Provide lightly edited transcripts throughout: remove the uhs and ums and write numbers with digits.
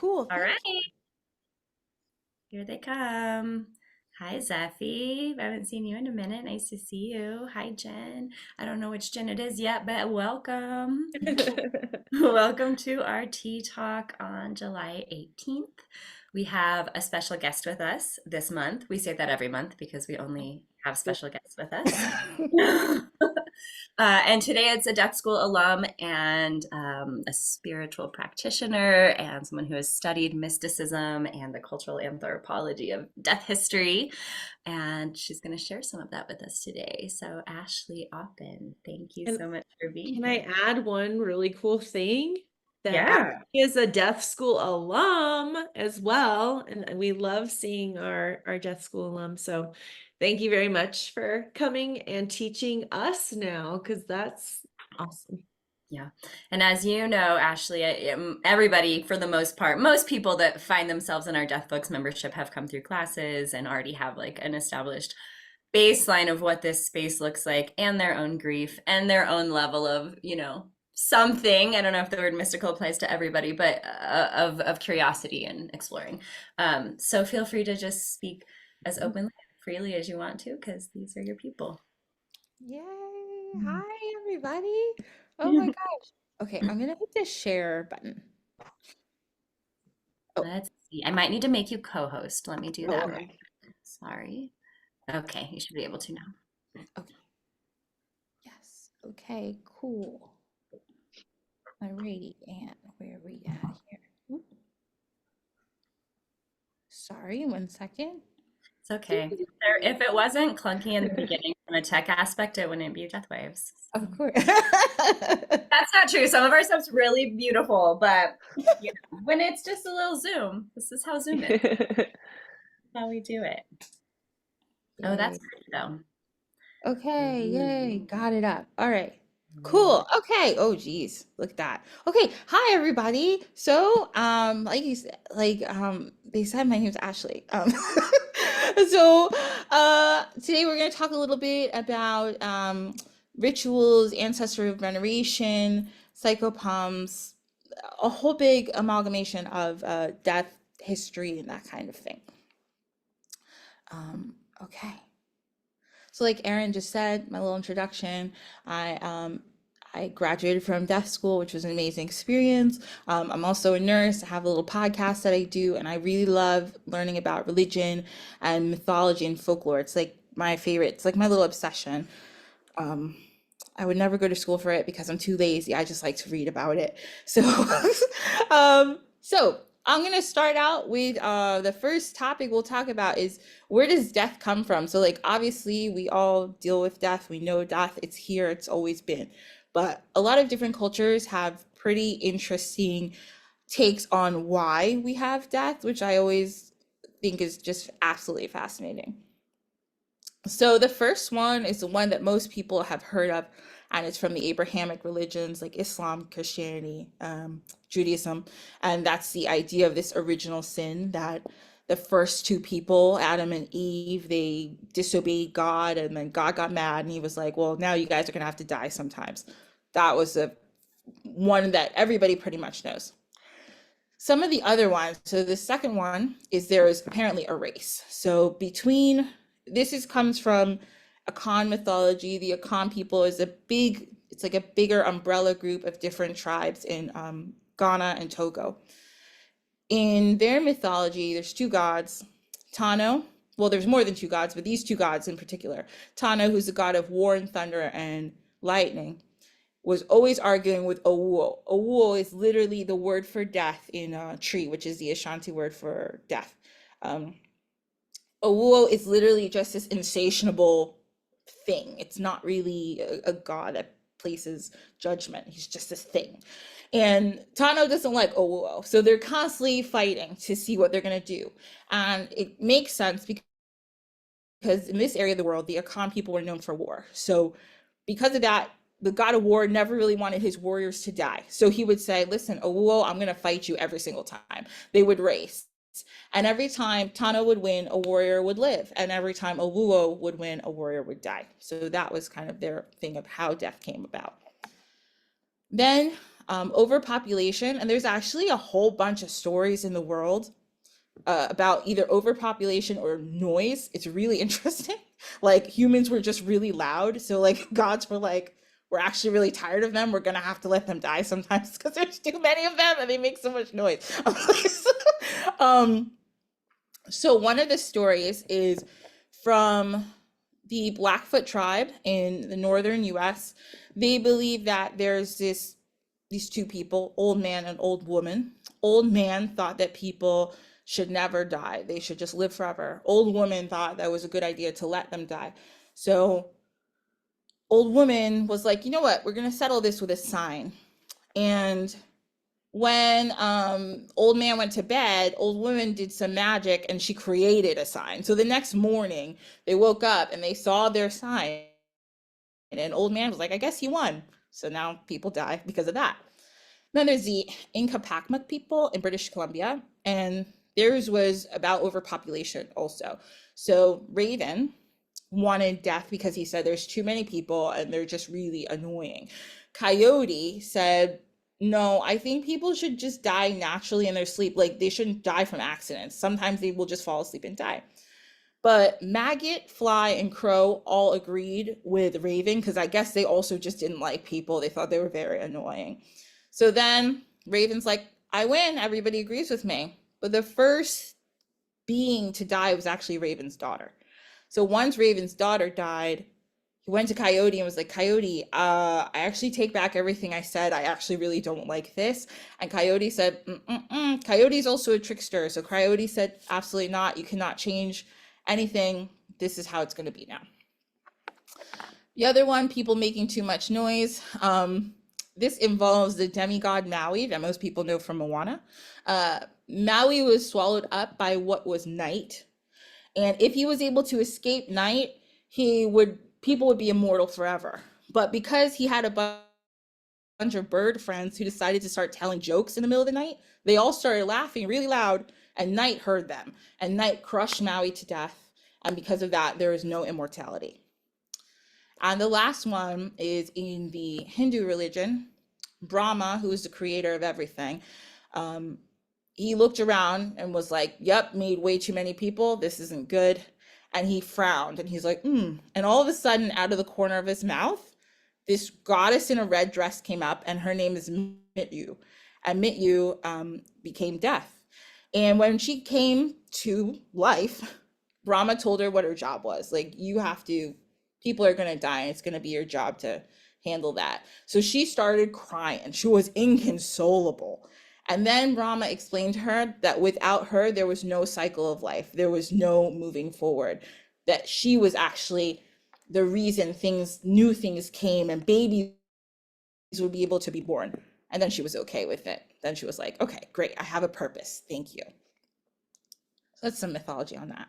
Cool, All thank right, you. here they come. Hi, Zeffy. I haven't seen you in a minute. Nice to see you. Hi, Jen. I don't know which Jen it is yet, but welcome. Welcome to our tea talk on July 18th. We have a special guest with us this month. We say that every month because we only have special guests with us. And today it's a Deathschool alum and a spiritual practitioner and someone who has studied mysticism and the cultural anthropology of death history. And she's going to share some of that with us today. So, Ashley Oppon, thank you And so much for being can I here. add one really cool thing that Yeah. she is a Deaf School alum as well, and we love seeing our Deaf School alum. So thank you very much for coming and teaching us now, because that's awesome. Yeah. And as you know, Ashley, everybody, for the most part, most people that find themselves in our Deathfolx membership have come through classes and already have like an established baseline of what this space looks like and their own grief and their own level of, something. I don't know if the word mystical applies to everybody, but of curiosity and exploring. So feel free to just speak as openly and freely as you want to, because these are your people. Yay! Hi, everybody. Oh my gosh. Okay, I'm gonna hit the share button. Oh, Let's see. I might need to make you co-host. Let me do oh, that real okay. quick. Sorry. Okay, you should be able to now. Okay. Yes. Okay, cool. Alrighty, and where are we at here? Oop, sorry, 1 second. It's okay. If it wasn't clunky in the beginning from a tech aspect, it wouldn't be Death Waves. So. Of course. That's not true. Some of our stuff's really beautiful, but when it's just a little Zoom, this is how Zoom is. How we do it. Oh, that's Yay. pretty though. Okay, yay, got it up. All right. Amazing. Cool. Okay. Oh geez, look at that. Okay. Hi everybody. So, like you said, they said my name's Ashley. So, today we're gonna talk a little bit about rituals, ancestor veneration, psychopomps, a whole big amalgamation of death history and that kind of thing. Okay. So like Erin just said, my little introduction, I graduated from deaf school, which was an amazing experience. I'm also a nurse. I have a little podcast that I do, and I really love learning about religion and mythology and folklore. It's like my favorite. It's like my little obsession. I would never go to school for it because I'm too lazy. I just like to read about it. So, so I'm gonna start out with the first topic we'll talk about is where does death come from? So, like, obviously, we all deal with death. We know death. It's here. It's always been. But a lot of different cultures have pretty interesting takes on why we have death, which I always think is just absolutely fascinating. So the first one is the one that most people have heard of, and it's from the Abrahamic religions like Islam, Christianity, Judaism, and that's the idea of this original sin that the first two people, Adam and Eve, they disobeyed God, and then God got mad, and he was like, "Well, now you guys are gonna have to die sometimes." That was the one that everybody pretty much knows. Some of the other ones, so the second one is there is apparently a race. So between this is comes from Akan mythology. The Akan people is a big, it's like a bigger umbrella group of different tribes in Ghana and Togo. In their mythology, there's two gods, Tano. Well, there's more than two gods, but these two gods in particular. Tano, who's the god of war and thunder and lightning, was always arguing with Owuo. Owuo is literally the word for death in Tree, which is the Ashanti word for death. Um, Owuo is literally just this insatiable thing. It's not really a god that places judgment. He's just this thing. And Tano doesn't like Owuo, so they're constantly fighting to see what they're gonna do. And it makes sense because in this area of the world, the Akan people were known for war. So because of that, the god of war never really wanted his warriors to die. So he would say, listen, Owuo, I'm going to fight you every single time. They would race. And every time Tano would win, a warrior would live. And every time Owuo would win, a warrior would die. So that was kind of their thing of how death came about. Then overpopulation, and there's actually a whole bunch of stories in the world about either overpopulation or noise. It's really interesting. Like humans were just really loud. So like gods were like, we're actually really tired of them. We're gonna have to let them die sometimes because there's too many of them and they make so much noise. um, so one of the stories is from the Blackfoot tribe in the northern US. They believe that there's these two people, old man and old woman. Old man thought that people should never die. They should just live forever. Old woman thought that was a good idea to let them die. So old woman was like, you know what, we're gonna settle this with a sign. And when old man went to bed, old woman did some magic and she created a sign. So the next morning they woke up and they saw their sign, and old man was like, I guess he won. So now people die because of that. Then there's the Inca people in British Columbia, and theirs was about overpopulation also. So Raven wanted death because he said there's too many people and they're just really annoying. Coyote said, no, I think people should just die naturally in their sleep. Like they shouldn't die from accidents. Sometimes they will just fall asleep and die. But Maggot, Fly, and Crow all agreed with Raven because I guess they also just didn't like people. They thought they were very annoying. So then Raven's like, I win. Everybody agrees with me. But the first being to die was actually Raven's daughter. So once Raven's daughter died, he went to Coyote and was like, Coyote, I actually take back everything I said. I actually really don't like this. And Coyote said, Coyote's also a trickster. So Coyote said, absolutely not. You cannot change anything. This is how it's going to be now. The other one, people making too much noise. This involves the demigod Maui that most people know from Moana. Maui was swallowed up by what was night. And if he was able to escape night, people would be immortal forever. But because he had a bunch of bird friends who decided to start telling jokes in the middle of the night, they all started laughing really loud, and night heard them. And night crushed Maui to death. And because of that, there is no immortality. And the last one is in the Hindu religion. Brahma, who is the creator of everything, he looked around and was like, yep, made way too many people. This isn't good. And he frowned and he's like, And all of a sudden, out of the corner of his mouth, this goddess in a red dress came up, and her name is Mityu. And Mityu became death. And when she came to life, Brahma told her what her job was. Like, people are going to die, and it's going to be your job to handle that. So she started crying. She was inconsolable. And then Brahma explained to her that without her, there was no cycle of life. There was no moving forward. That she was actually the reason new things came and babies would be able to be born. And then she was okay with it. Then she was like, okay, great. I have a purpose. Thank you. So that's some mythology on that.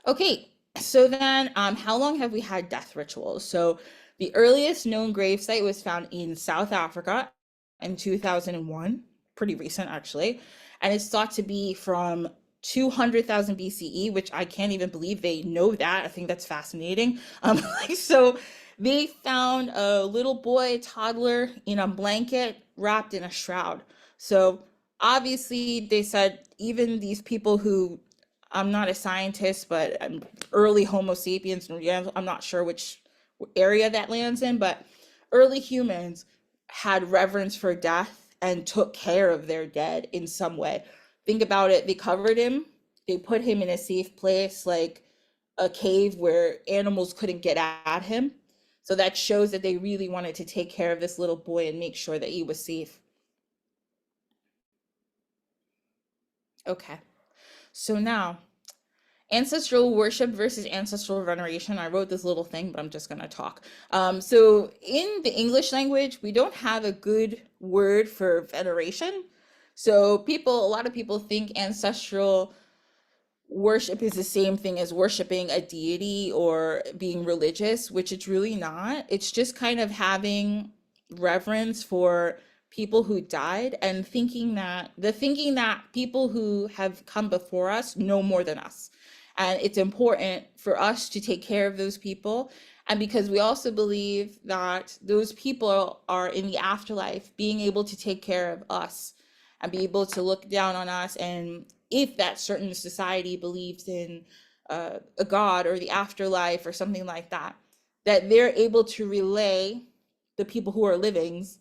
Okay. So then, how long have we had death rituals? So the earliest known gravesite was found in South Africa in 2001, pretty recent actually. And it's thought to be from 200,000 BCE, which I can't even believe they know that. I think that's fascinating. So they found a little boy, toddler, in a blanket wrapped in a shroud. So obviously they said even these people who, I'm not a scientist, but early Homo sapiens, I'm not sure which area that lands in, but early humans had reverence for death and took care of their dead in some way. Think about it. They covered him. They put him in a safe place, like a cave where animals couldn't get at him. So that shows that they really wanted to take care of this little boy and make sure that he was safe. Okay. So now, ancestral worship versus ancestral veneration. I wrote this little thing, but I'm just going to talk. So in the English language, we don't have a good word for veneration. So a lot of people think ancestral worship is the same thing as worshiping a deity or being religious, which it's really not. It's just kind of having reverence for people who died and thinking that people who have come before us know more than us. And it's important for us to take care of those people And because we also believe that those people are in the afterlife being able to take care of us and be able to look down on us. And if that certain society believes in a god or the afterlife or something like that, that they're able to relay the people who are living's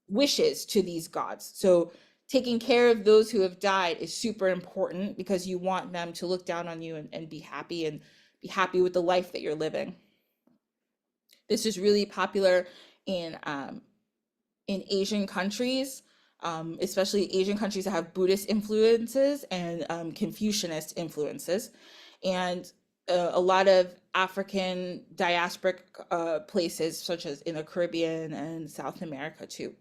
wishes to these gods. So taking care of those who have died is super important because you want them to look down on you and be happy with the life that you're living. This is really popular in Asian countries, especially Asian countries that have Buddhist influences and Confucianist influences, and a lot of African diasporic places, such as in the Caribbean and South America too.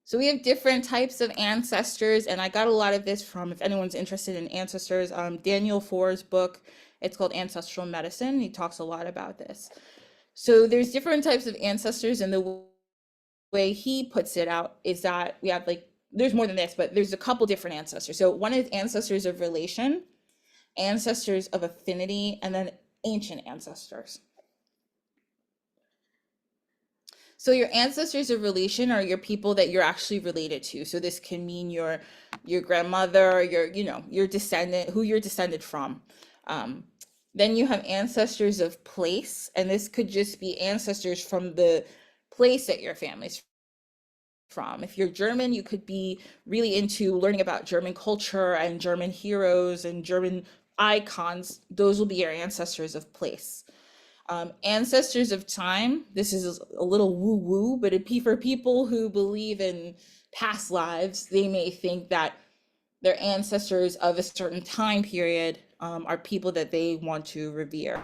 So we have different types of ancestors, and I got a lot of this from, if anyone's interested in ancestors, Daniel Foor's book. It's called Ancestral Medicine. He talks a lot about this. So there's different types of ancestors, and the way he puts it out is that we have like, there's more than this, but there's a couple different ancestors. So one is ancestors of relation, ancestors of affinity, and then ancient ancestors. So your ancestors of relation are your people that you're actually related to. So this can mean your grandmother, your descendant, who you're descended from. Then you have ancestors of place, and this could just be ancestors from the place that your family's from. If you're German, you could be really into learning about German culture and German heroes and German icons. Those will be your ancestors of place. Ancestors of time, this is a little woo-woo, but it'd be for people who believe in past lives. They may think that their ancestors of a certain time period are people that they want to revere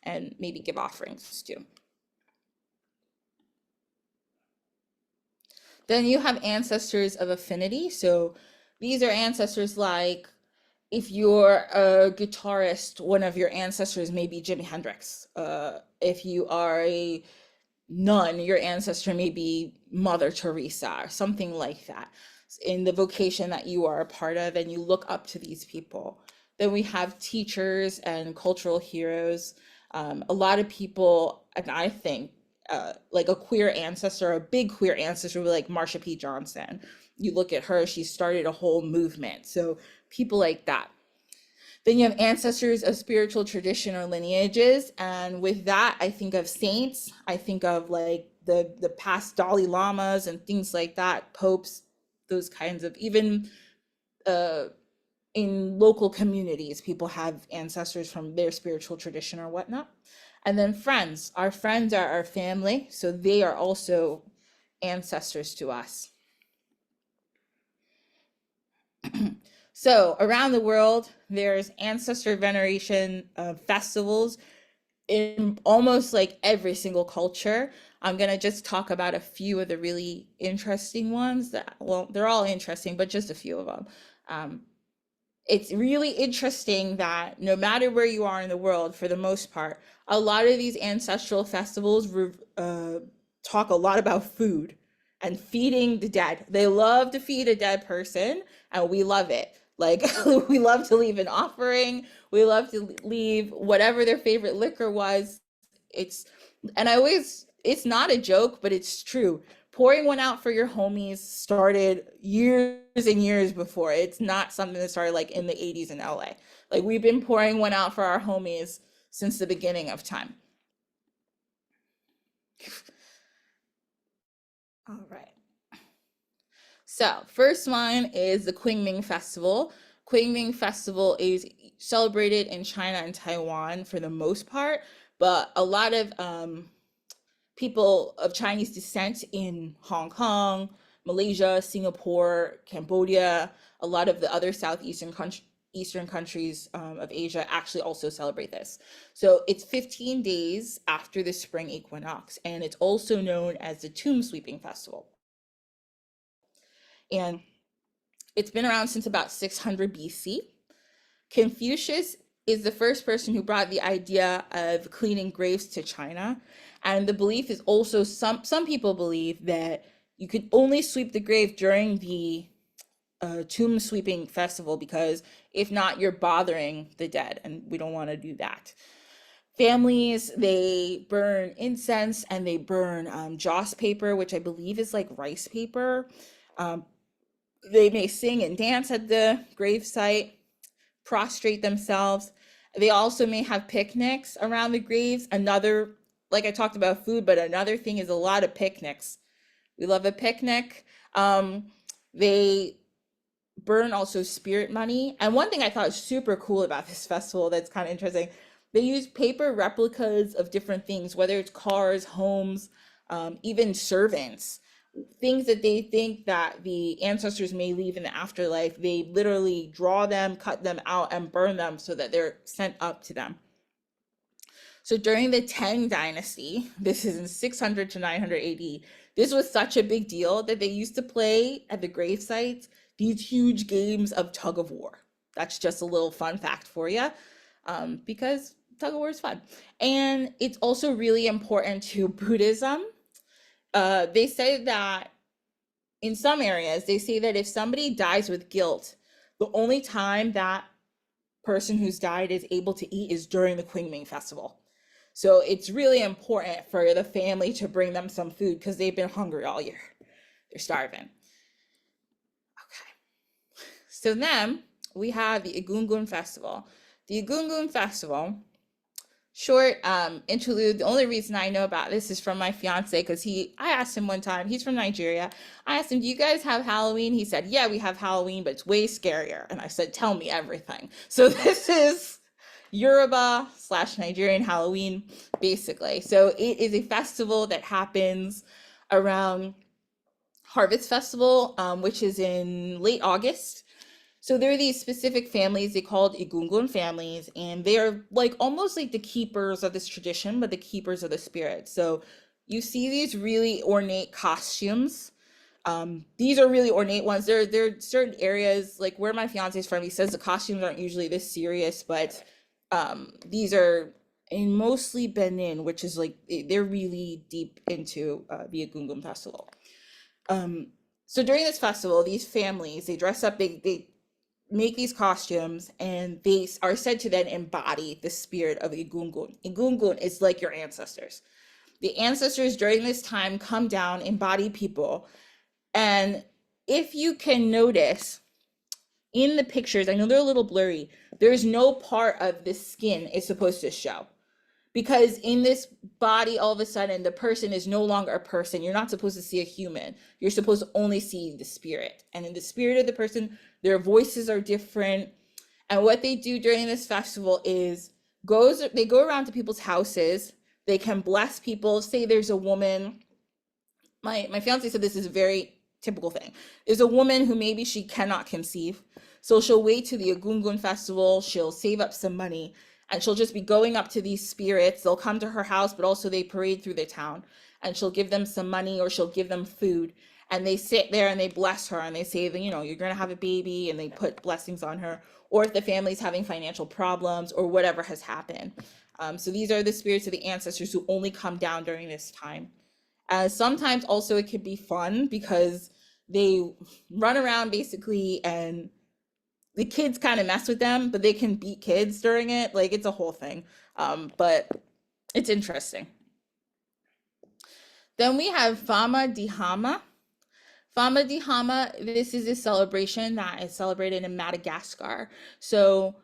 and maybe give offerings to. Then you have ancestors of affinity. So these are ancestors like, if you're a guitarist, one of your ancestors may be Jimi Hendrix. If you are a nun, your ancestor may be Mother Teresa or something like that in the vocation that you are a part of, and you look up to these people. Then we have teachers and cultural heroes. A lot of people, and I think like a queer ancestor, a big queer ancestor would be like Marsha P. Johnson. You look at her, she started a whole movement. So people like that. Then you have ancestors of spiritual tradition or lineages. And with that, I think of saints. I think of like the past Dalai Lamas and things like that, popes, those kinds of, even in local communities, people have ancestors from their spiritual tradition or whatnot. And then friends. Our friends are our family, so they are also ancestors to us. So around the world, there's ancestor veneration festivals in almost like every single culture. I'm gonna just talk about a few of the really interesting ones that, well, they're all interesting, but just a few of them. It's really interesting that no matter where you are in the world, for the most part, a lot of these ancestral festivals talk a lot about food and feeding the dead. They love to feed a dead person, and we love it. Like we love to leave an offering. We love to leave whatever their favorite liquor was. It's not a joke, but it's true. Pouring one out for your homies started years and years before. It's not something that started like in the 80s in LA. Like we've been pouring one out for our homies since the beginning of time. All right. So first one is the Qingming Festival. Qingming Festival is celebrated in China and Taiwan for the most part, but a lot of people of Chinese descent in Hong Kong, Malaysia, Singapore, Cambodia, a lot of the other southeastern countries of Asia actually also celebrate this. So it's 15 days after the spring equinox, and it's also known as the Tomb Sweeping Festival. And it's been around since about 600 BC. Confucius is the first person who brought the idea of cleaning graves to China. And the belief is also, some people believe that you could only sweep the grave during the tomb sweeping festival, because if not, you're bothering the dead, and we don't want to do that. Families, they burn incense and they burn joss paper, which I believe is like rice paper. Um, they may sing and dance at the gravesite, prostrate themselves. They also may have picnics around the graves. Another, like I talked about food, but another thing is a lot of picnics. We love a picnic. They burn also spirit money. And one thing I thought was super cool about this festival that's kind of interesting, they use paper replicas of different things, whether it's cars, homes, even servants, things that they think that the ancestors may leave in the afterlife. They literally draw them, cut them out, and burn them so that they're sent up to them. So during the Tang Dynasty, this is in 600 to 900 AD, this was such a big deal that they used to play at the grave sites these huge games of tug of war. That's just a little fun fact for you, because tug of war is fun. And it's also really important to Buddhism. They say that in some areas, they say that if somebody dies with guilt, the only time that person who's died is able to eat is during the Qingming festival. So it's really important for the family to bring them some food because they've been hungry all year. They're starving. Okay. So then we have the Egungun Festival. The Egungun Festival, short interlude. The only reason I know about this is from my fiance, because I asked him one time, he's from Nigeria. I asked him, do you guys have Halloween? He said, yeah, we have Halloween, but it's way scarier. And I said, tell me everything. So this is Yoruba / Nigerian Halloween, basically. So it is a festival that happens around Harvest Festival, which is in late August. So there are these specific families, they called Egungun families, and they're like almost like the keepers of this tradition, but the keepers of the spirit. So you see these really ornate costumes. These are really ornate ones. There are certain areas, like where my fiance is from, he says the costumes aren't usually this serious, but these are in mostly Benin, which is like, they're really deep into the Egungun festival. So during this festival, these families, they dress up, they make these costumes, and they are said to then embody the spirit of Egungun. Egungun is like your ancestors. The ancestors during this time come down, embody people. And if you can notice in the pictures, I know they're a little blurry, there's no part of the skin is supposed to show. Because in this body, all of a sudden, the person is no longer a person. You're not supposed to see a human. You're supposed to only see the spirit. And in the spirit of the person, their voices are different. And what they do during this festival is they go around to people's houses. They can bless people. Say there's a woman. My fiance said this is a very typical thing. There's a woman who maybe she cannot conceive. So she'll wait to the Egungun festival. She'll save up some money. And she'll just be going up to these spirits. They'll come to her house, but also they parade through the town. And she'll give them some money, or she'll give them food. And they sit there and they bless her. And they say that, you're going to have a baby. And they put blessings on her. Or if the family's having financial problems or whatever has happened. So these are the spirits of the ancestors who only come down during this time. Sometimes also it could be fun because they run around basically, and the kids kind of mess with them, but they can beat kids during it. Like, it's a whole thing. But it's interesting. Then we have Fama di Hama. Fama di Hama, this is a celebration that is celebrated in Madagascar. So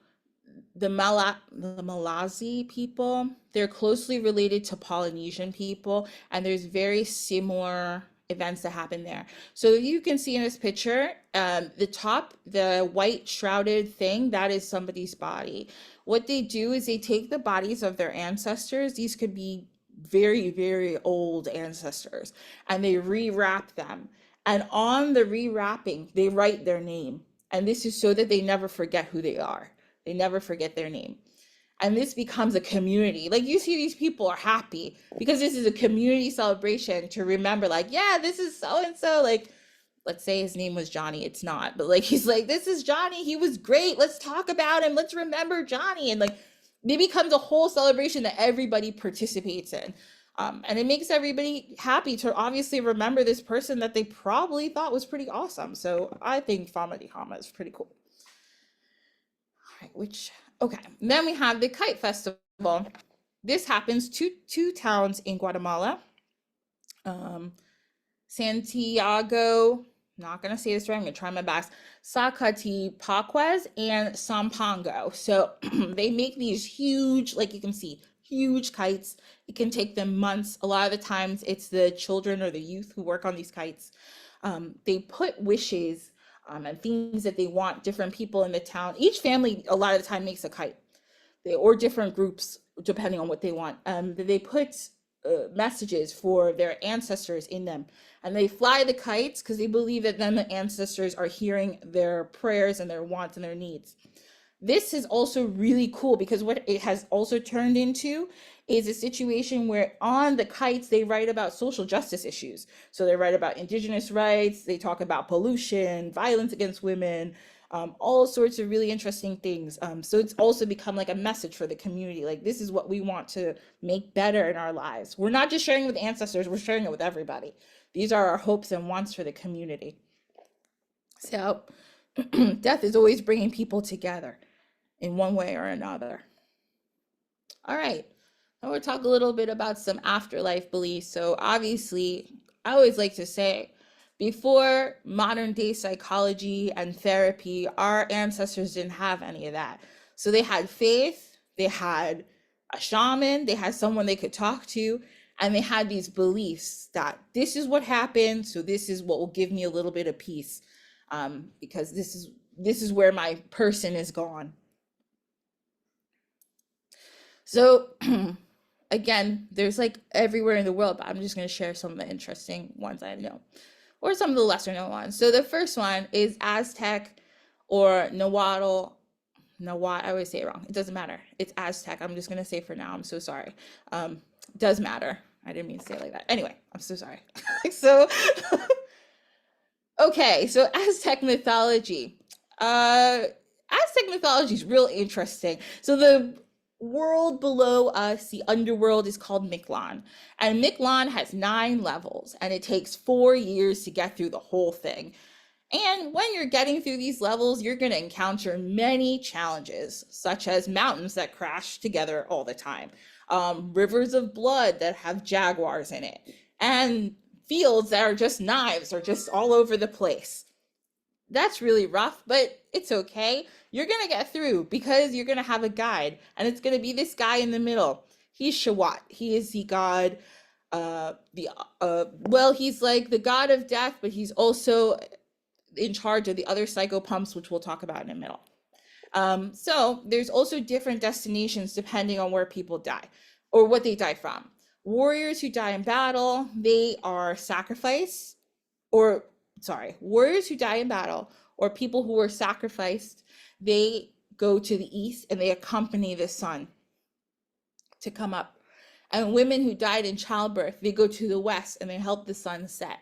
the Malazi people, they're closely related to Polynesian people, and there's very similar events that happen there. So you can see in this picture, the top, the white shrouded thing, that is somebody's body. What they do is they take the bodies of their ancestors. These could be very, very old ancestors, and they rewrap them. And on the rewrapping, they write their name. And this is so that they never forget who they are. They never forget their name. And this becomes a community. Like, you see these people are happy because this is a community celebration to remember, like, yeah, this is so-and-so. Like, let's say his name was Johnny. It's not, but like, he's like, this is Johnny. He was great. Let's talk about him. Let's remember Johnny. And like, it becomes a whole celebration that everybody participates in. And it makes everybody happy to obviously remember this person that they probably thought was pretty awesome. So I think Famadi Hama is pretty cool. All right, okay. And then we have the Kite Festival. This happens two towns in Guatemala. Santiago, not gonna say this right, I'm gonna try my best. Zacatipaques and Sampango. So they make these huge, like you can see, huge kites. It can take them months. A lot of the times it's the children or the youth who work on these kites. They put wishes and things that they want different people in the town. Each family, a lot of the time, makes a kite. Or different groups, depending on what they want. They put messages for their ancestors in them, and they fly the kites because they believe that then the ancestors are hearing their prayers and their wants and their needs. This is also really cool because what it has also turned into is a situation where on the kites they write about social justice issues. So they write about indigenous rights, they talk about pollution, violence against women, all sorts of really interesting things. So it's also become like a message for the community. Like, this is what we want to make better in our lives. We're not just sharing with ancestors, we're sharing it with everybody. These are our hopes and wants for the community. So death is always bringing people together in one way or another. All right, now we'll talk a little bit about some afterlife beliefs. So obviously, I always like to say, before modern day psychology and therapy, our ancestors didn't have any of that. So they had faith, they had a shaman, they had someone they could talk to, and they had these beliefs that this is what happened, so this is what will give me a little bit of peace, because this is where my person is gone. So again, there's like everywhere in the world, but I'm just going to share some of the interesting ones I know, or some of the lesser known ones. So the first one is Aztec or Nahuatl. I always say it wrong. It doesn't matter. It's Aztec. I'm just going to say for now. I'm so sorry. Does matter. I didn't mean to say it like that. Anyway, I'm so sorry. So, okay. So Aztec mythology. Aztec mythology is real interesting. So the world below us, the underworld, is called Mictlan, and Mictlan has 9 levels, and it takes 4 years to get through the whole thing. And when you're getting through these levels, you're going to encounter many challenges, such as mountains that crash together all the time, rivers of blood that have jaguars in it, and fields that are just knives or just all over the place. That's really rough, but it's okay. You're going to get through because you're going to have a guide, and it's going to be this guy in the middle. He's Shawat. He is the god, he's like the god of death, but he's also in charge of the other Psychopomps, which we'll talk about in a minute. So there's also different destinations depending on where people die or what they die from. Warriors who die in battle, they are sacrificed, warriors who die in battle or people who were sacrificed, they go to the east and they accompany the sun to come up. And women who died in childbirth, they go to the west and they help the sun set.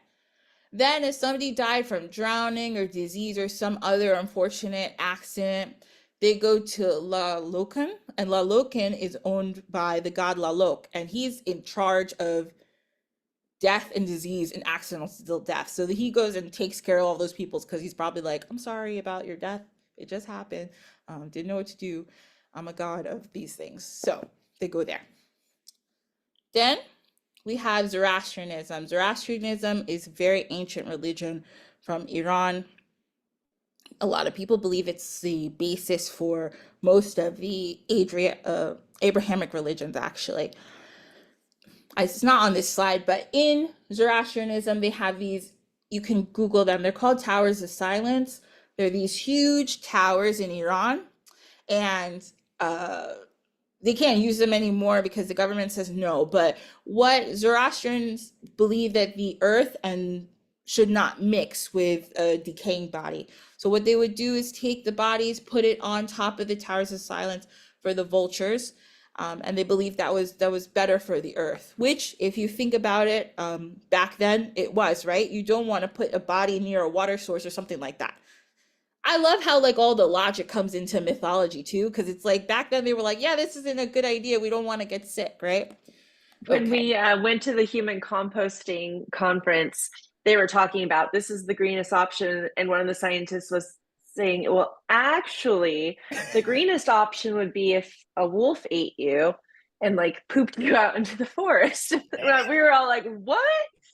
Then if somebody died from drowning or disease or some other unfortunate accident, they go to Lalocan, and Lalocan is owned by the god Lalok, and he's in charge of death and disease and accidental death. So he goes and takes care of all those people because he's probably like, I'm sorry about your death. It just happened. Didn't know what to do. I'm a god of these things. So they go there. Then we have Zoroastrianism. Zoroastrianism is a very ancient religion from Iran. A lot of people believe it's the basis for most of the Abrahamic religions, actually. It's not on this slide, but in Zoroastrianism, they have these, you can Google them. They're called Towers of Silence. They're these huge towers in Iran, and they can't use them anymore because the government says no. But what Zoroastrians believe that the earth and should not mix with a decaying body. So what they would do is take the bodies, put it on top of the Towers of Silence for the vultures. And they believe that was better for the earth, which if you think about it, back then it was, right? You don't want to put a body near a water source or something like that. I love how like all the logic comes into mythology too, because it's like back then they were like, yeah, this isn't a good idea. We don't want to get sick, right? When Okay. we went to the human composting conference, they were talking about this is the greenest option, and one of the scientists was saying, well, actually, the greenest option would be if a wolf ate you and like pooped you out into the forest. We were all like, what?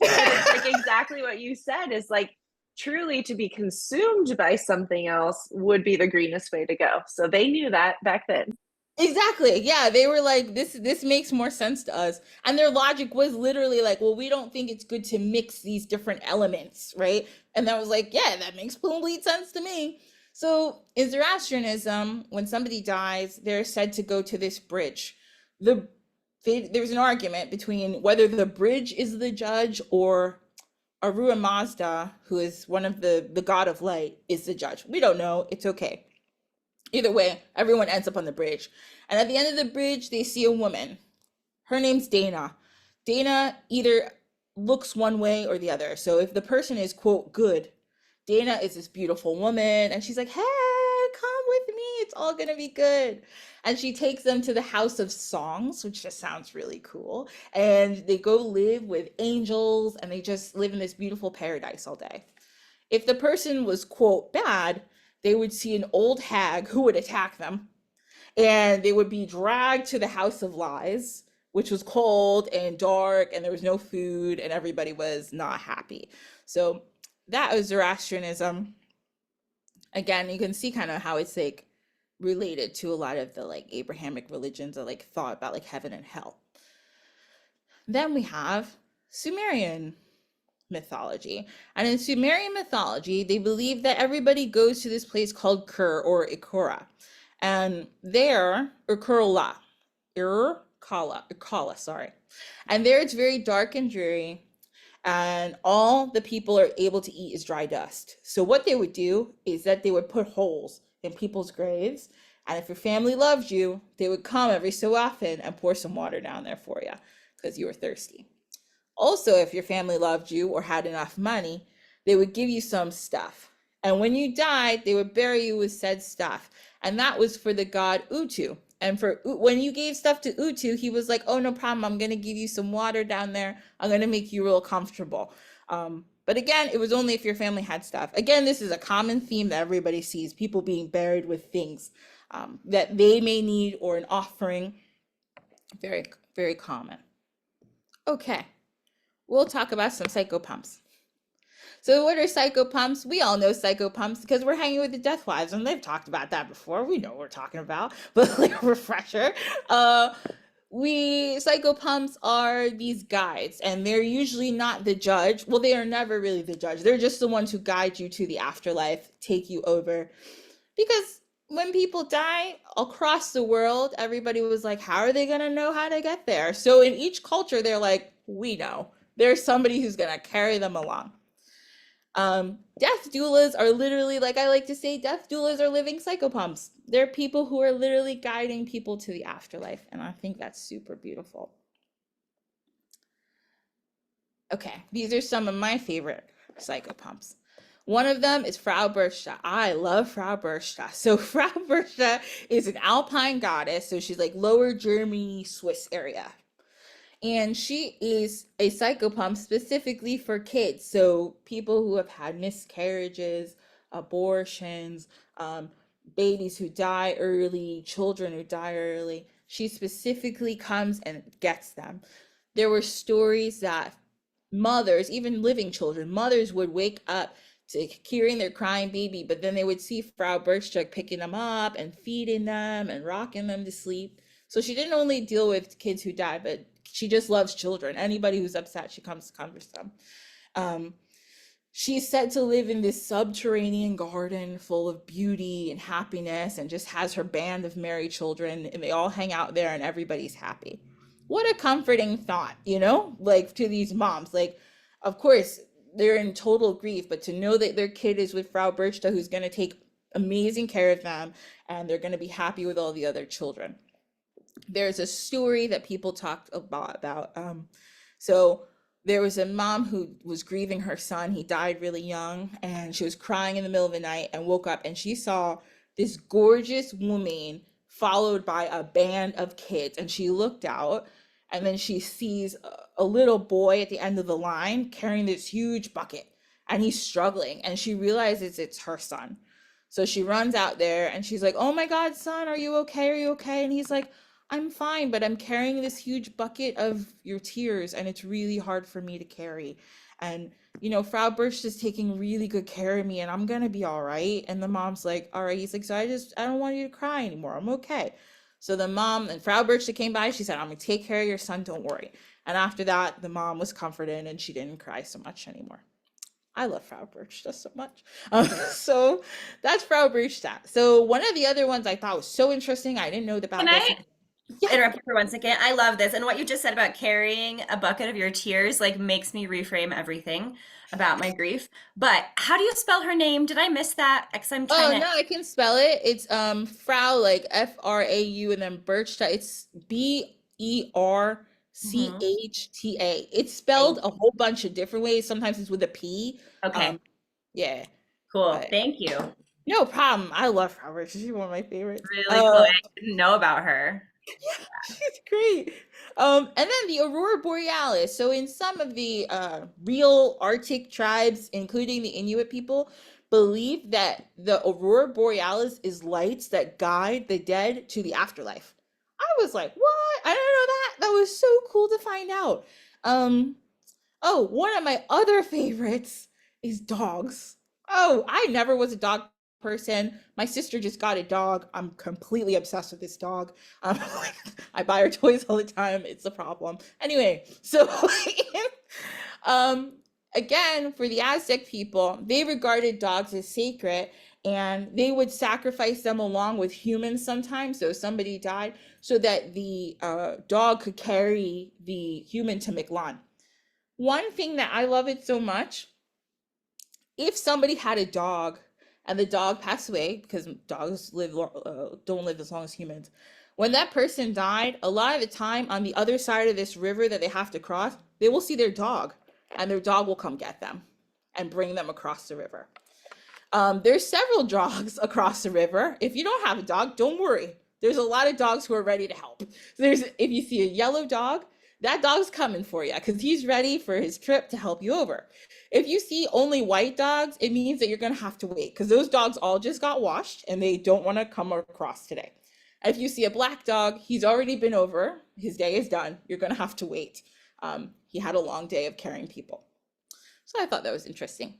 But it's like exactly what you said is like truly to be consumed by something else would be the greenest way to go. So they knew that back then. Exactly. Yeah, they were like, this makes more sense to us. And their logic was literally like, well, we don't think it's good to mix these different elements, right? And I was like, yeah, that makes complete sense to me. So in Zoroastrianism, when somebody dies, they're said to go to this bridge. There's an argument between whether the bridge is the judge or Arua Mazda, who is one of the god of light, is the judge. We don't know. It's okay. Either way, everyone ends up on the bridge. And at the end of the bridge, they see a woman. Her name's Dana. Dana either looks one way or the other. So if the person is, quote, good, Dana is this beautiful woman. And she's like, hey, come with me. It's all going to be good. And she takes them to the House of Songs, which just sounds really cool. And they go live with angels and they just live in this beautiful paradise all day. If the person was, quote, bad, they would see an old hag who would attack them, and they would be dragged to the House of Lies, which was cold and dark, and there was no food, and everybody was not happy. So that was Zoroastrianism. Again, you can see kind of how it's like related to a lot of the like Abrahamic religions that like thought about like heaven and hell. Then we have Sumerian mythology. And in Sumerian mythology, they believe that everybody goes to this place called Kur or Ikora. And there, Irkala, sorry. And there it's very dark and dreary, and all the people are able to eat is dry dust. So what they would do is that they would put holes in people's graves, and if your family loved you, they would come every so often and pour some water down there for you because you were thirsty. Also, if your family loved you or had enough money, they would give you some stuff. And when you died, they would bury you with said stuff. And that was for the god Utu. And when you gave stuff to Utu, he was like, oh, no problem. I'm going to give you some water down there. I'm going to make you real comfortable. But again, it was only if your family had stuff. Again, this is a common theme that everybody sees, people being buried with things that they may need or an offering. Very, very common. Okay. We'll talk about some psychopomps. So what are psychopomps? We all know psychopomps because we're hanging with the Deathwives, and they've talked about that before. We know what we're talking about, but like a refresher. Psychopomps are these guides, and they're usually not the judge. Well, they are never really the judge. They're just the ones who guide you to the afterlife, take you over. Because when people die across the world, everybody was like, how are they going to know how to get there? So in each culture, they're like, we know. There's somebody who's going to carry them along. Death doulas are literally, like I like to say, death doulas are living psychopomps. They're people who are literally guiding people to the afterlife, and I think that's super beautiful. Okay, these are some of my favorite psychopomps. One of them is Frau Berchta. I love Frau Berchta. So Frau Berchta is an alpine goddess, so she's like Lower Germany, Swiss area. And she is a psychopomp specifically for kids. So people who have had miscarriages, abortions, babies who die early, children who die early. She specifically comes and gets them. There were stories that mothers, even living children, mothers would wake up to hearing their crying baby, but then they would see Frau Berchta picking them up and feeding them and rocking them to sleep. So she didn't only deal with kids who died, but she just loves children. Anybody who's upset, she comes to comfort them. She's said to live in this subterranean garden full of beauty and happiness, and just has her band of merry children, and they all hang out there and everybody's happy. What a comforting thought, you know, like to these moms. Like, of course, they're in total grief, but to know that their kid is with Frau Berchta, who's going to take amazing care of them, and they're going to be happy with all the other children. There's a story that people talked about. So there was a mom who was grieving her son. He died really young, and she was crying in the middle of the night and woke up, and she saw this gorgeous woman followed by a band of kids. And she looked out, And then she sees a little boy at the end of the line carrying this huge bucket, and he's struggling, and she realizes it's her son. So she runs out there and she's like, "Oh my God, son, are you okay? Are you okay?" And he's like, "I'm fine, but I'm carrying this huge bucket of your tears, and it's really hard for me to carry. And, Frau Birch is taking really good care of me, and I'm gonna be all right." And the mom's like, "All right." He's like, "So I don't want you to cry anymore. I'm okay." So the mom and Frau Birch that came by, she said, "I'm gonna take care of your son, don't worry." And after that, the mom was comforted and she didn't cry so much anymore. I love Frau Birch just so much. So that's Frau Birch. So one of the other ones I thought was so interesting, I didn't know about Can this. I Yeah. interrupt you for 1 second? I love this. And what you just said about carrying a bucket of your tears like makes me reframe everything about my grief. But how do you spell her name? Did I miss that? Because I'm Oh trying no, I can spell it. It's Frau, like Frau, and then Birch. It's Berchta. It's spelled a whole bunch of different ways. Sometimes it's with a P. Okay, Yeah, cool. but Thank you. no problem. I love Frau Birch. She's one of my favorites. Really cool. I didn't know about her. Yeah, she's great. And then the Aurora Borealis. So in some of the real Arctic tribes, including the Inuit people, believe that the Aurora Borealis is lights that guide the dead to the afterlife. I was like, what? I didn't know that. That was so cool to find out. Oh, one of my other favorites is dogs. Oh, I never was a dog person. My sister just got a dog. I'm completely obsessed with this dog. Like, I buy her toys all the time. It's a problem. Anyway, so again, for the Aztec people, they regarded dogs as sacred, and they would sacrifice them along with humans sometimes. So somebody died, so that the dog could carry the human to Mictlan. One thing that I love it so much, if somebody had a dog and the dog passed away, because dogs don't live as long as humans, when that person died, a lot of the time on the other side of this river that they have to cross, they will see their dog, and their dog will come get them and bring them across the river. There's several dogs across the river. If you don't have a dog, don't worry. There's a lot of dogs who are ready to help. If you see a yellow dog, that dog's coming for you because he's ready for his trip to help you over. If you see only white dogs, it means that you're going to have to wait because those dogs all just got washed and they don't want to come across today. If you see a black dog, he's already been over. His day is done. You're going to have to wait. He had a long day of carrying people. So I thought that was interesting.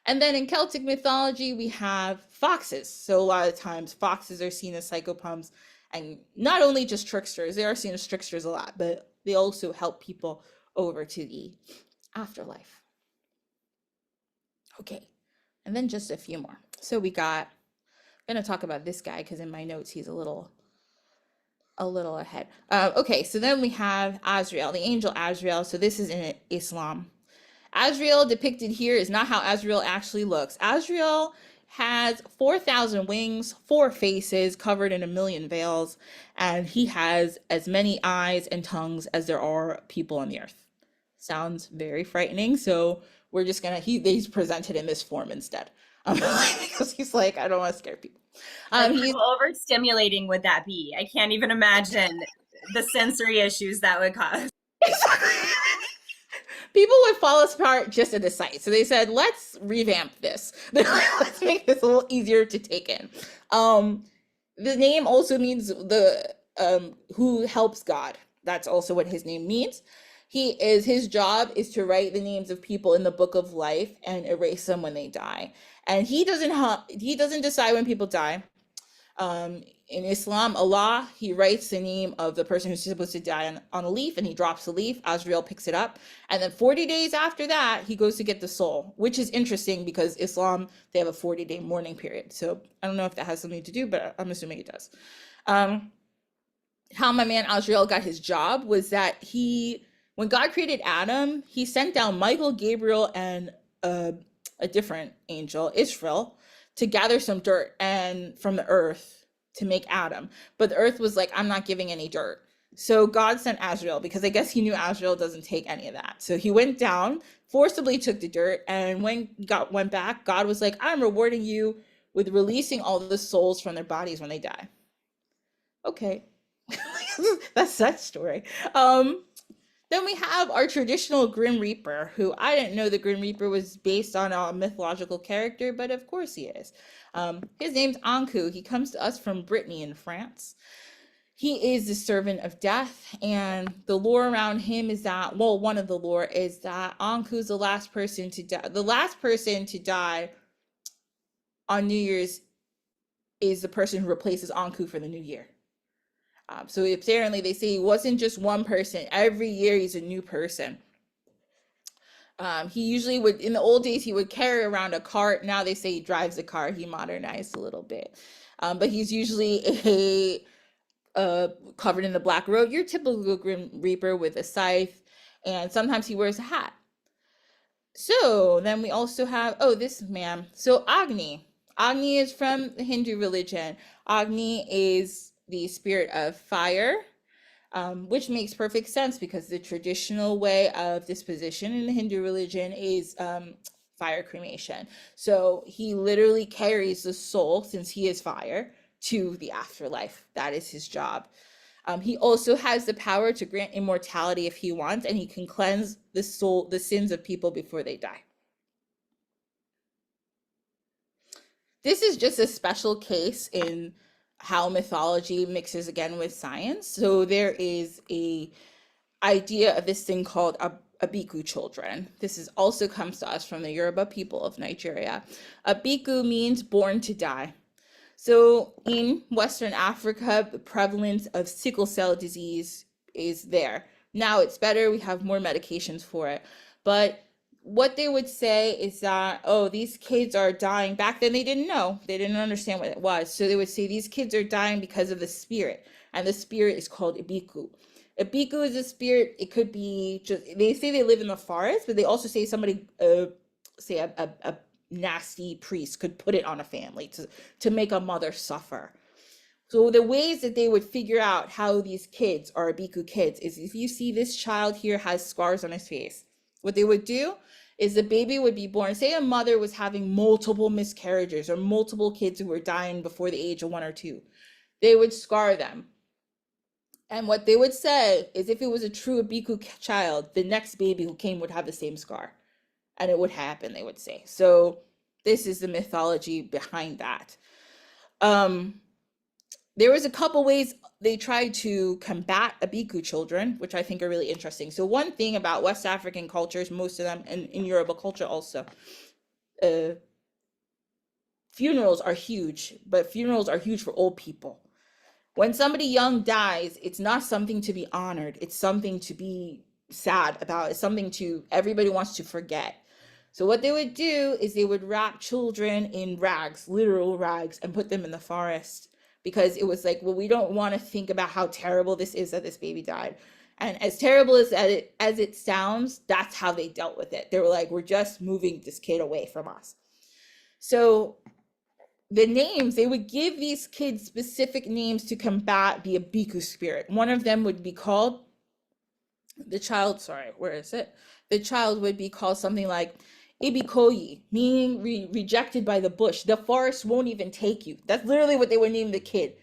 And then in Celtic mythology, we have foxes. So a lot of times foxes are seen as psychopomps, and not only just tricksters, they are seen as tricksters a lot, but they also help people over to the afterlife. Okay, and then just a few more. So I'm gonna talk about this guy because in my notes he's a little ahead. Okay, so then we have Azrael, the angel Azrael. So this is in Islam. Azrael depicted here is not how Azrael actually looks. Azrael has 4,000 wings, 4 faces covered in 1,000,000 veils, and he has as many eyes and tongues as there are people on the earth. Sounds very frightening, so we're just gonna, he's presented in this form instead. Because he's like, I don't want to scare people. How overstimulating would that be? I can't even imagine the sensory issues that would cause. People would fall apart just at the sight. So they said, let's revamp this. Let's make this a little easier to take in. The name also means the who helps God. That's also what his name means. His job is to write the names of people in the book of life and erase them when they die. And he doesn't decide when people die. In Islam, Allah, he writes the name of the person who's supposed to die on a leaf, and he drops the leaf. Azrael picks it up, and then 40 days after that, he goes to get the soul, which is interesting because Islam, they have a 40-day mourning period. So I don't know if that has something to do, but I'm assuming it does. How my man Azrael got his job was that when God created Adam, he sent down Michael, Gabriel, and a different angel, Israel, to gather some dirt and from the earth to make Adam. But the earth was like, I'm not giving any dirt. So God sent Azrael because I guess he knew Azrael doesn't take any of that. So he went down, forcibly took the dirt, and when God went back, God was like, I'm rewarding you with releasing all the souls from their bodies when they die. Okay. That's that story. Then we have our traditional Grim Reaper, who I didn't know the Grim Reaper was based on a mythological character, but of course he is. His name's Anku. He comes to us from Brittany in France. He is the servant of death, and the lore around him is that, well, one of the lore is that Anku's the last person to die. The last person to die on New Year's is the person who replaces Anku for the new year. So apparently they say he wasn't just one person. Every year he's a new person. He usually would, in the old days, he would carry around a cart. Now they say he drives a car. He modernized a little bit. But he's usually covered in the black robe, your typical Grim Reaper with a scythe. And sometimes he wears a hat. So then we also have, oh, this man. So Agni. Agni is from the Hindu religion. Agni is the spirit of fire, which makes perfect sense because the traditional way of disposition in the Hindu religion is fire cremation. So he literally carries the soul, since he is fire, to the afterlife. That is his job. He also has the power to grant immortality if he wants, and he can cleanse the soul, the sins of people before they die. This is just a special case in how mythology mixes again with science. So there is a idea of this thing called Abiku children. This is also comes to us from the Yoruba people of Nigeria. Abiku means born to die. So in Western Africa, the prevalence of sickle cell disease is there. Now it's better, we have more medications for it. But what they would say is that, oh, these kids are dying. Back then they didn't know. They didn't understand what it was. So they would say these kids are dying because of the spirit. And the spirit is called Ibiku. Ibiku is a spirit. It could be just, they say they live in the forest, but they also say somebody, say a nasty priest could put it on a family to make a mother suffer. So the ways that they would figure out how these kids are Ibiku kids is if you see this child here has scars on his face, what they would do is the baby would be born. Say a mother was having multiple miscarriages or multiple kids who were dying before the age of 1 or 2. They would scar them. And what they would say is if it was a true Abiku child, the next baby who came would have the same scar. And it would happen, they would say. So this is the mythology behind that. There was a couple ways they tried to combat Abiku children, which I think are really interesting. So one thing about West African cultures, most of them, and in Yoruba culture also, funerals are huge, but funerals are huge for old people. When somebody young dies, it's not something to be honored. It's something to be sad about. It's something everybody wants to forget. So what they would do is they would wrap children in rags, literal rags, and put them in the forest. Because it was like, well, we don't want to think about how terrible this is that this baby died. And as terrible as it sounds, that's how they dealt with it. They were like, we're just moving this kid away from us. So the names, they would give these kids specific names to combat the Abiku spirit. One of them would be called, the child would be called something like Ibikoyi, meaning rejected by the bush. The forest won't even take you. That's literally what they would name the kid.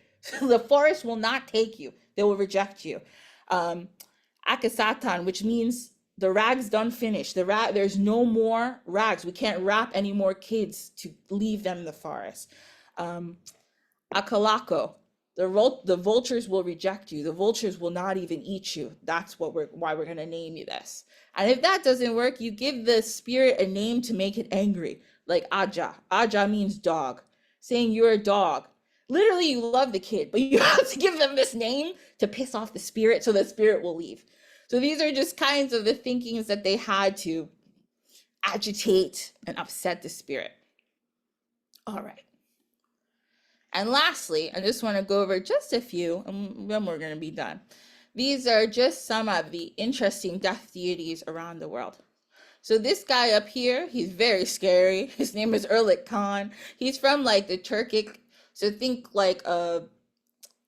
The forest will not take you. They will reject you. Akasatan, which means the rag's done finished. There's no more rags. We can't wrap any more kids to leave them in the forest. Akalako, the vultures will reject you. The vultures will not even eat you. That's why we're gonna name you this. And if that doesn't work, you give the spirit a name to make it angry, like Aja. Aja means dog, saying you're a dog. Literally, you love the kid, but you have to give them this name to piss off the spirit so the spirit will leave. So these are just kinds of the thinkings that they had to agitate and upset the spirit. All right. And lastly, I just want to go over just a few, and then we're going to be done. These are just some of the interesting death deities around the world. So this guy up here, he's very scary. His name is Erlik Khan. He's from like the Turkic, so think like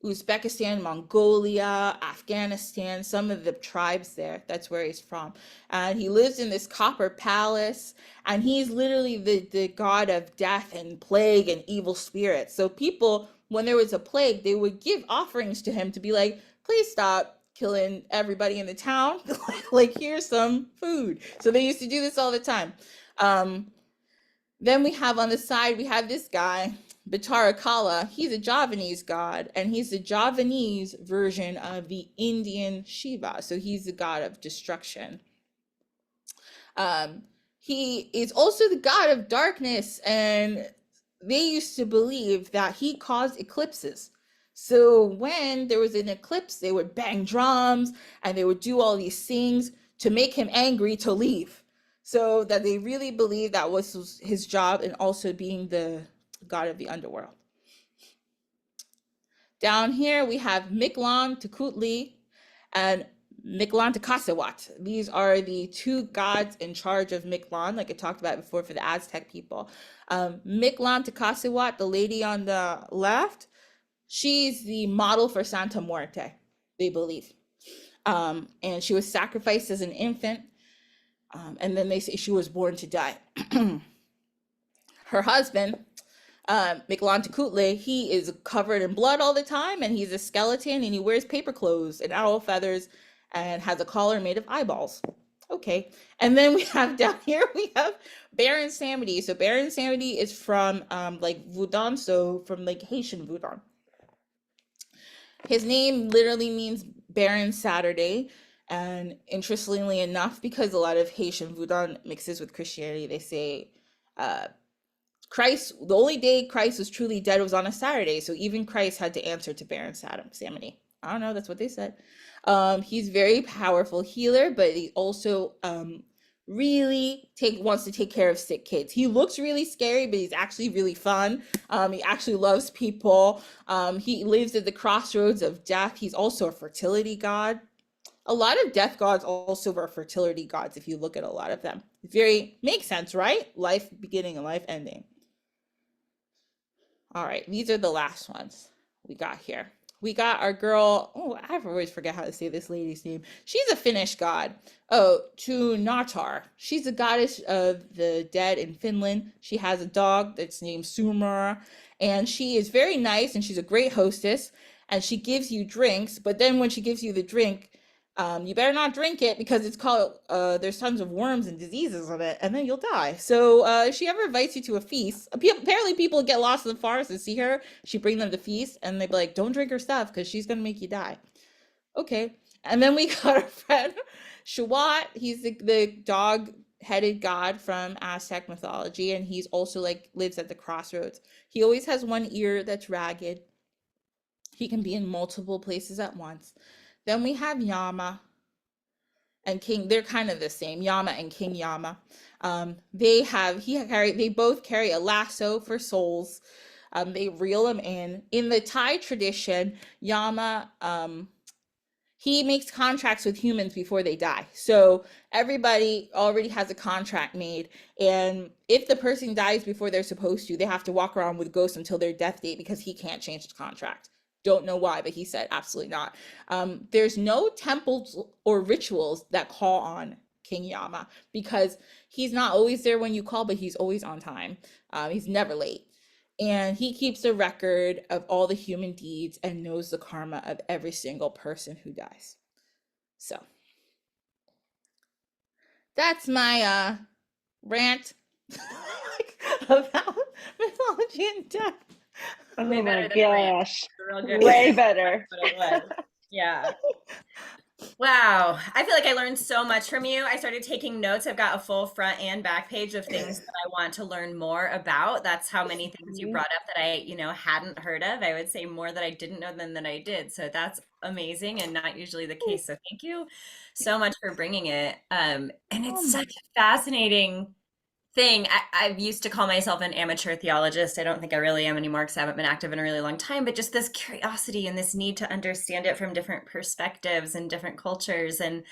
Uzbekistan, Mongolia, Afghanistan, some of the tribes there. That's where he's from. And he lives in this copper palace, and he's literally the god of death and plague and evil spirits. So people, when there was a plague, they would give offerings to him to be like, please stop killing everybody in the town. Like, here's some food. So they used to do this all the time. Then we have on the side, we have this guy, Batara Kala. He's a Javanese god, and he's the Javanese version of the Indian Shiva. So he's the god of destruction. He is also the god of darkness, and they used to believe that he caused eclipses. So when there was an eclipse, they would bang drums and they would do all these things to make him angry to leave. So that they really believed that was his job, and also being the god of the underworld. Down here we have Miklan Tekutli and Miklan Tekasewat. These are the two gods in charge of Miklan, like I talked about before for the Aztec people. Miklan Tekasewat, the lady on the left, she's the model for Santa Muerte, they believe. And she was sacrificed as an infant, and then they say she was born to die. Her husband, Miklan Tekutli, he is covered in blood all the time, and he's a skeleton, and he wears paper clothes and owl feathers and has a collar made of eyeballs. Okay. And then we have down here, we have Baron Samedi. So Baron Samedi is from like Voodoo, so from like Haitian Voodoo. His name literally means Baron Saturday. And interestingly enough, because a lot of Haitian Voodoo mixes with Christianity, they say Christ, the only day Christ was truly dead was on a Saturday. So even Christ had to answer to Baron Samedi. I don't know, that's what they said. He's very powerful healer, but he also really wants to take care of sick kids. He looks really scary, but he's actually really fun. He actually loves people. He lives at the crossroads of death. He's also a fertility god. A lot of death gods also are fertility gods if you look at a lot of them. Makes sense, right? Life beginning and life ending. All right, these are the last ones we got here. We got our girl, I always forget how to say this lady's name. She's a Finnish god. Tunatar. She's a goddess of the dead in Finland. She has a dog that's named Sumara, and she is very nice, and she's a great hostess, and she gives you drinks, but then when she gives you the drink, you better not drink it because it's called, there's tons of worms and diseases in it, and then you'll die. So if she ever invites you to a feast, apparently people get lost in the forest and see her, she bring them to feast, and they be like, don't drink her stuff because she's going to make you die. Okay. And then we got our friend Shawat. He's the dog-headed god from Aztec mythology, and he's also like lives at the crossroads. He always has one ear that's ragged. He can be in multiple places at once. Then we have Yama and King. They're kind of the same, Yama and King Yama. They both carry a lasso for souls. They reel them in. In the Thai tradition, Yama, he makes contracts with humans before they die. So everybody already has a contract made. And if the person dies before they're supposed to, they have to walk around with ghosts until their death date because he can't change the contract. Don't know why, but he said absolutely not. There's no temples or rituals that call on King Yama because he's not always there when you call, but he's always on time. He's never late. And he keeps a record of all the human deeds and knows the karma of every single person who dies. So that's my rant about mythology and death. Oh Way better my than a rant. gosh. Real good. Way better. That's what it was. Yeah. Wow. I feel like I learned so much from you. I started taking notes. I've got a full front and back page of things that I want to learn more about. That's how many things you brought up that I, hadn't heard of. I would say more that I didn't know than that I did. So that's amazing and not usually the case. So thank you so much for bringing it. And it's such a fascinating thing. I used to call myself an amateur theologist. I don't think I really am anymore because I haven't been active in a really long time, but just this curiosity and this need to understand it from different perspectives and different cultures. And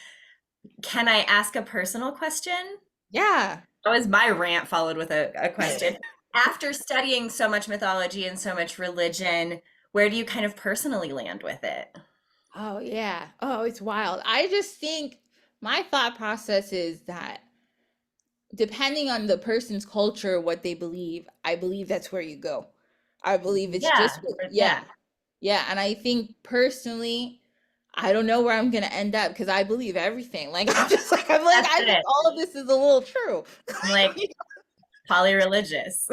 can I ask a personal question? Yeah. That was my rant followed with a question. After studying so much mythology and so much religion, where do you kind of personally land with it? Oh, yeah. Oh, it's wild. I just think my thought process is that depending on the person's culture, what they believe, I believe that's where you go. I believe it's Yeah, just, yeah. yeah. And I think personally, I don't know where I'm gonna end up because I believe everything. Like I'm like, That's I think it. all of this is a little true. I'm like polyreligious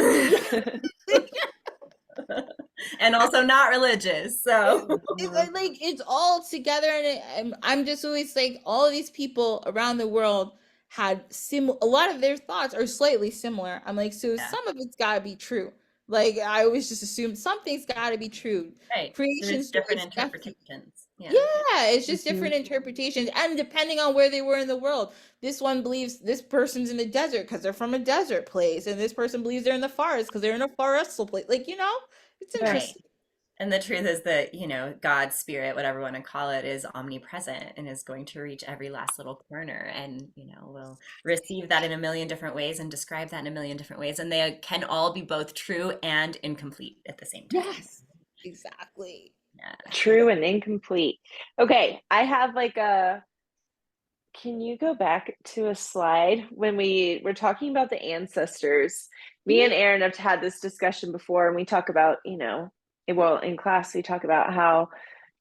and also not religious. So It's like it's all together, and I'm just always like, all of these people around the world had a lot of their thoughts are slightly similar. I'm like, so yeah, some of it's got to be true. Like I always just assume something's got to be true. right. Creation There's different stories definitely. interpretations. Yeah. Yeah, it's just Mhm. different interpretations, and depending on where they were in the world, this one believes this person's in the desert because they're from a desert place, and this person believes they're in the forest because they're in a forestal place. Like, it's Yeah. Right. interesting. And the truth is that, God's spirit, whatever you want to call it, is omnipresent and is going to reach every last little corner and, will receive that in a million different ways and describe that in a million different ways. And they can all be both true and incomplete at the same time. Yes, exactly. Yeah. True and incomplete. Okay, I have like can you go back to a slide when we were talking about the ancestors? Me and Mhm. Aaron have had this discussion before, and we talk about, well, in class, we talk about how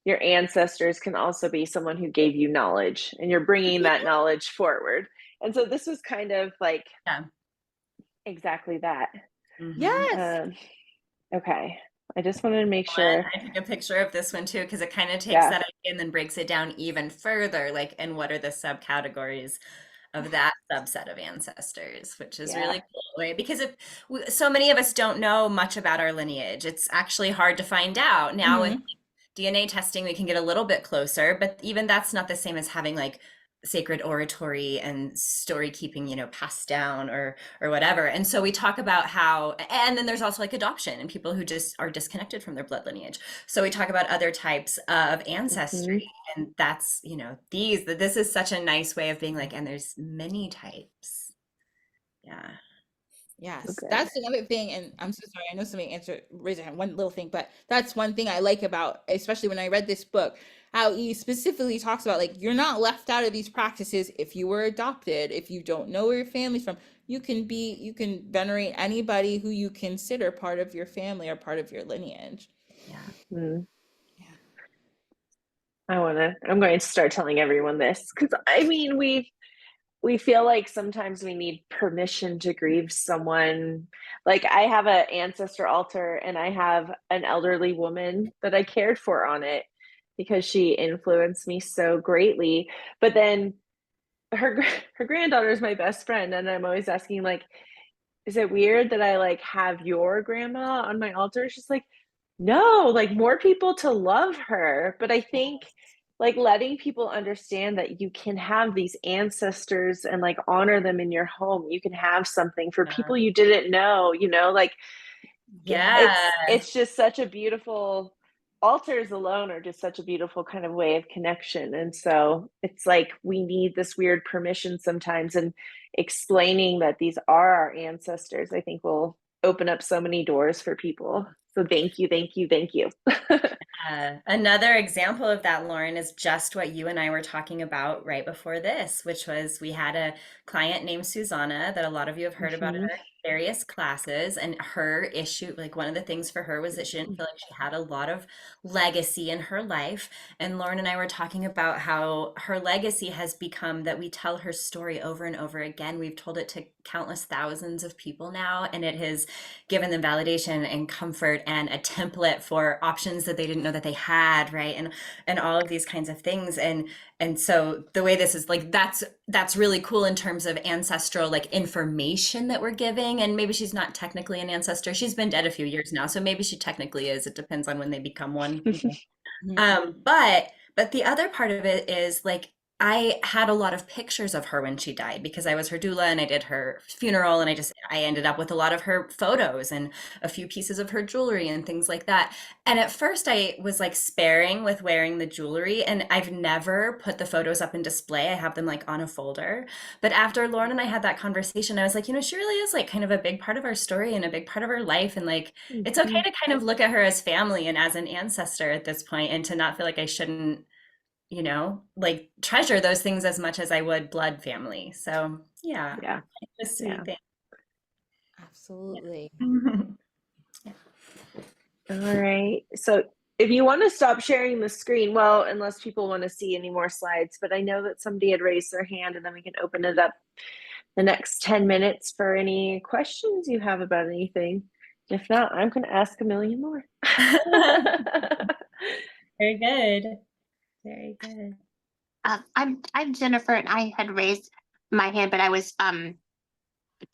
your ancestors can also be someone who gave you knowledge and you're bringing that knowledge forward. And so this was kind of like Yeah. exactly that. Hmm. Yes. Um, okay, I just wanted to make And sure. I took a picture of this one too, because it kind of takes Yeah. that idea and then breaks it down even further, like, and what are the subcategories of that subset of ancestors, which is Yeah. really cool, right? Because if so many of us don't know much about our lineage, it's actually hard to find out. Now with Hmm. DNA testing, we can get a little bit closer, but even that's not the same as having like sacred oratory and story keeping, passed down or whatever. And so we talk about how, and then there's also like adoption and people who just are disconnected from their blood lineage. So we talk about other types of Mhm. ancestry, and that's, this is such a nice way of being like, and there's many types. Yeah. Yes, Okay. that's another thing, and I'm so sorry. I know somebody answered raised their hand, one little thing, but that's one thing I like about, especially when I read this book, how he specifically talks about like you're not left out of these practices if you were adopted, if you don't know where your family's from. You can venerate anybody who you consider part of your family or part of your lineage. Yeah. Mm. Yeah. I'm going to start telling everyone this because I mean, we feel like sometimes we need permission to grieve someone. Like I have an ancestor altar and I have an elderly woman that I cared for on it because she influenced me so greatly. But then her her granddaughter is my best friend, and I'm always asking like, is it weird that I like have your grandma on my altar? She's like, no, like more people to love her. But I think like letting people understand that you can have these ancestors and like honor them in your home. You can have something for Yeah. people you didn't know, like Yeah. it's just such a beautiful altars alone are just such a beautiful kind of way of connection. And so it's like we need this weird permission sometimes, and explaining that these are our ancestors, I think will open up so many doors for people. So thank you, thank you, thank you. Another example of that, Lauren, is just what you and I were talking about right before this, which was we had a client named Susanna that a lot of you have heard about in Mhm. our various classes. And her issue, like one of the things for her was that she didn't feel like she had a lot of legacy in her life. And Lauren and I were talking about how her legacy has become that we tell her story over and over again. We've told it to countless thousands of people now, and it has given them validation and comfort and a template for options that they didn't know that they had, right? And all of these kinds of things. And so the way this is like that's really cool in terms of ancestral like information that we're giving. And maybe she's not technically an ancestor. She's been dead a few years now, so maybe she technically is. It depends on when they become one. Mhm. But the other part of it is like I had a lot of pictures of her when she died because I was her doula and I did her funeral, and I ended up with a lot of her photos and a few pieces of her jewelry and things like that. And at first I was like sparing with wearing the jewelry, and I've never put the photos up in display. I have them like on a folder. But after Lauren and I had that conversation, I was like, she really is like kind of a big part of our story and a big part of our life, and like it's okay Mhm. to kind of look at her as family and as an ancestor at this point and to not feel like I shouldn't, like treasure those things as much as I would blood family. So yeah, Yeah, it's a yeah. sweet thing. Absolutely. Yeah. All right. So if you want to stop sharing the screen, well, unless people want to see any more slides, but I know that somebody had raised their hand, and then we can open it up the next 10 minutes for any questions you have about anything. If not, I'm going to ask a million more. Very good. Very good. I'm Jennifer, and I had raised my hand, but I was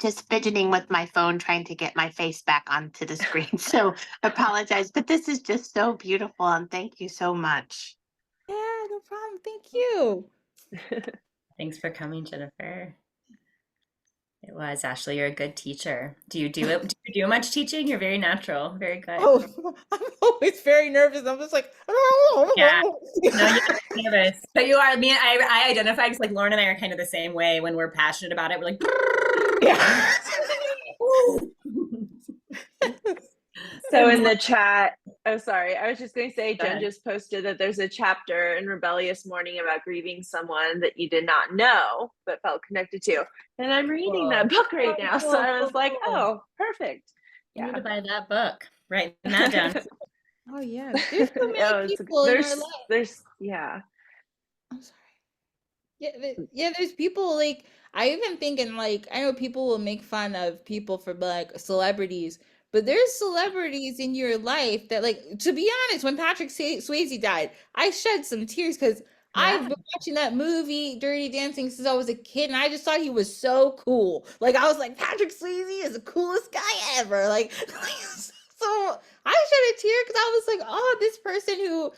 just fidgeting with my phone trying to get my face back onto the screen. So I apologize, but this is just so beautiful, and thank you so much. Yeah, no problem. Thank you. Thanks for coming, Jennifer. It was, Ashley, you're a good teacher. Do you do much teaching? You're very natural, very good. Oh, I'm always very nervous. I'm just like, Yeah. No, you're nervous. But you are, I identify because like Lauren and I are kind of the same way when we're passionate about it. We're like, yeah. So in the chat, oh, sorry, I was just going to say, Go Jen ahead. just posted that there's a chapter in Rebellious Morning about grieving someone that you did not know but felt connected to. And I'm reading that book right now. So I was like, oh, perfect. You need to buy that book. Write that down. Oh yeah, there's so many Oh, people in our life. Yeah. I'm sorry. Yeah, there's people like I even thinking like I know people will make fun of people for like celebrities, but there's celebrities in your life that like to be honest, when Patrick Swayze died, I shed some tears because I've Yeah. been watching that movie Dirty Dancing since I was a kid, and I just thought he was so cool. Like I was like, Patrick Swayze is the coolest guy ever. Like, so I shed a tear because I was like, oh, this person who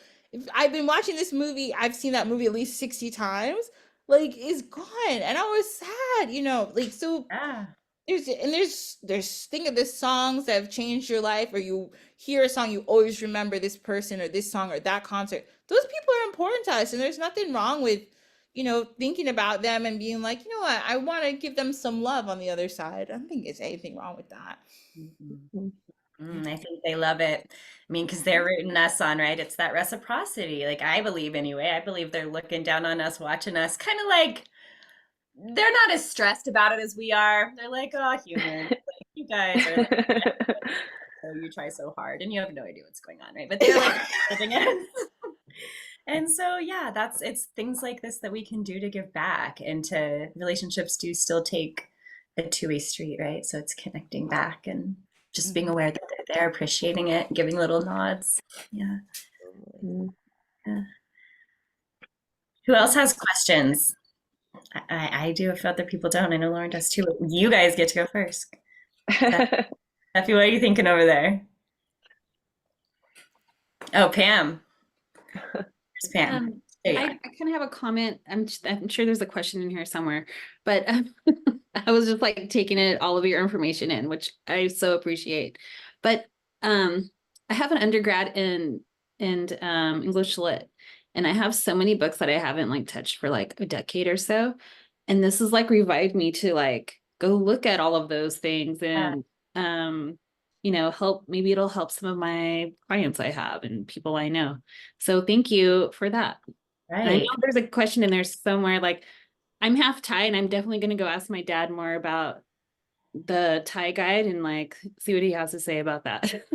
I've been watching this movie, I've seen that movie at least 60 times, like is gone. And I was sad, like so Yeah. there's think of the songs that have changed your life, or you hear a song, you always remember this person or this song or that concert. Those people are important to us, and there's nothing wrong with, thinking about them and being like, you know what, I want to give them some love on the other side. I don't think there's anything wrong with that. I think they love it. I mean, because they're rooting us on, right? It's that reciprocity. Like I believe anyway. I believe they're looking down on us, watching us, kind of like they're not as stressed about it as we are. They're like, oh, humans, like, you guys are like, so you try so hard and you have no idea what's going on, right? But they're like living it. And so, yeah, it's things like this that we can do to give back, and to relationships do still take a two-way street, right? So it's connecting back and just being aware that they're there, appreciating it, giving little nods. Yeah. Yeah. Who else has questions? I do if other people don't. I know Lauren does too. But you guys get to go first. Steffi, what are you thinking over there? Oh, Pam. Where's Pam? There you I kind of have a comment. I'm sure there's a question in here somewhere, but I was just like taking all of your information in, which I so appreciate. But I have an undergrad in English Lit, and I have so many books that I haven't like touched for like a decade or so. And this has like revived me to like go look at all of those things and maybe it'll help some of my clients I have and people I know. So thank you for that. And I know there's a question in there somewhere, like I'm half Thai, and I'm definitely going to go ask my dad more about the Thai guide and like see what he has to say about that.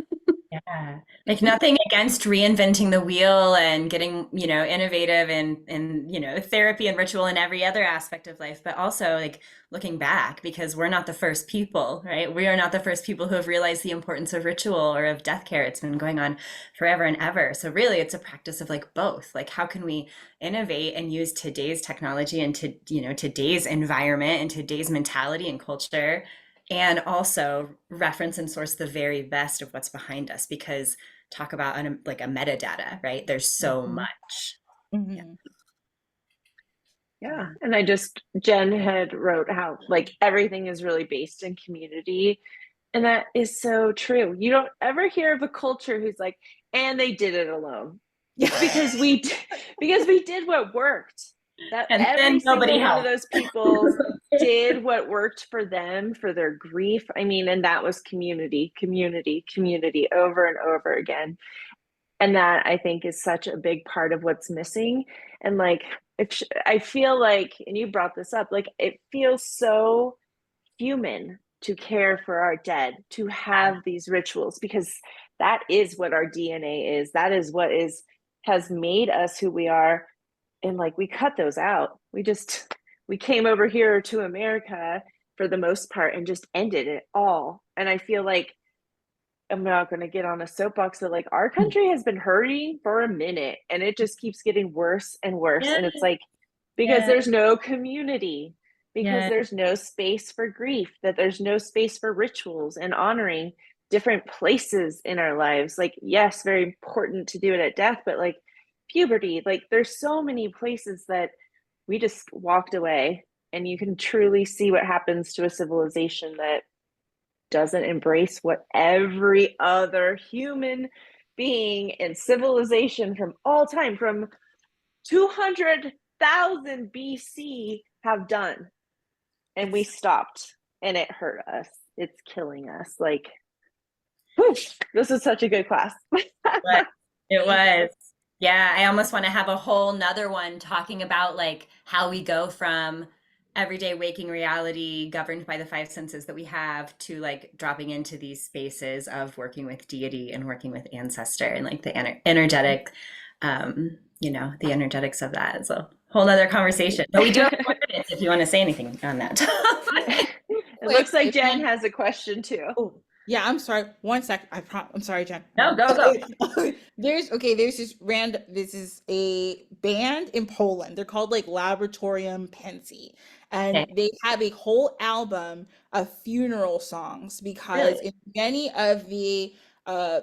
Yeah, like nothing against reinventing the wheel and getting, innovative and therapy and ritual in every other aspect of life, but also like looking back, because we're not the first people, right? We are not the first people who have realized the importance of ritual or of death care. It's been going on forever and ever. So really it's a practice of like both. Like how can we innovate and use today's technology and today's environment and today's mentality and culture, and also reference and source the very best of what's behind us, because talk about like a metadata, right? There's so much. Yeah. And Jen had wrote how like everything is really based in community. And that is so true. You don't ever hear of a culture who's like, and they did it alone. Because we did what worked. That And every single one helped. of those people did what worked for them, for their grief. I mean, and that was community over and over again. And that I think is such a big part of what's missing. And like, I feel like, and you brought this up, like it feels so human to care for our dead, to have these rituals, because that is what our DNA is. That is what has made us who we are. And like, we cut those out. We came over here to America for the most part and just ended it all. And I feel like, I'm not going to get on a soapbox, that like our country has been hurting for a minute and it just keeps getting worse and worse. Yeah. And it's like, because there's no community, because Yeah. there's no space for grief, that there's no space for rituals and honoring different places in our lives. Like, yes, very important to do it at death, but like puberty, like there's so many places that we just walked away. And you can truly see what happens to a civilization that doesn't embrace what every other human being in civilization from all time, from 200,000 BC, have done. And we stopped, and it hurt us. It's killing us. Like, whew, this is such a good class. It was. Yeah, I almost want to have a whole nother one talking about like how we go from everyday waking reality governed by the five senses that we have to like dropping into these spaces of working with deity and working with ancestor and like the energetic, the energetics of that. It's a whole nother conversation. But we do have 4 minutes if you want to say anything on that. It looks like Jen has a question too. Oh, yeah, I'm sorry. One sec. I'm sorry, Jen. No, go. There's this is a band in Poland. They're called like Laboratorium Pensy. And Okay. they have a whole album of funeral songs because Really? in many of the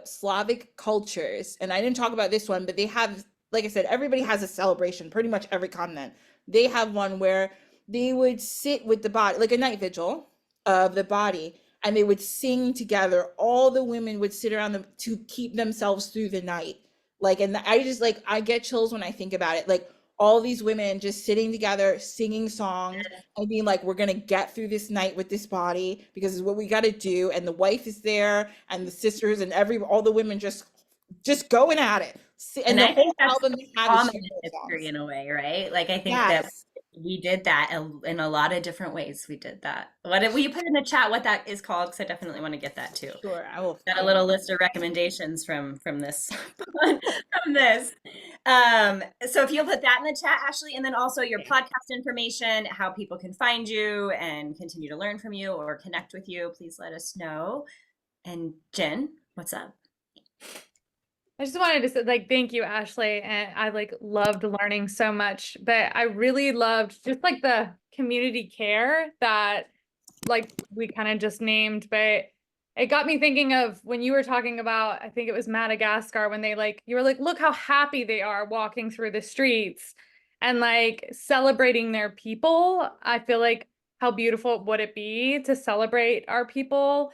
Slavic cultures, and I didn't talk about this one, but they have, like I said, everybody has a celebration, pretty much every continent. They have one where they would sit with the body, like a night vigil of the body, and they would sing together. All the women would sit around them to keep themselves through the night. Like, and I just like, I get chills when I think about it. Like all these women just sitting together, singing songs and being like, we're going to get through this night with this body because it's what we got to do. And the wife is there and the sisters and all the women just going at it. And the I whole think that's album they have common is in funeral history songs. in a way, right? Like I think that Yes. we did that in a lot of different ways. We did that. Will you put in the chat what that is called? Because I definitely want to get that too. Sure, I will. Got a little list of recommendations from this from this. So if you'll put that in the chat, Ashley, and then also your podcast information, how people can find you and continue to learn from you or connect with you, please let us know. And Jen, what's up? I just wanted to say, like, thank you, Ashley. And I like loved learning so much, but I really loved just like the community care that like we kind of just named, but it got me thinking of when you were talking about, I think it was Madagascar, when you were like, look how happy they are walking through the streets and like celebrating their people. I feel like how beautiful would it be to celebrate our people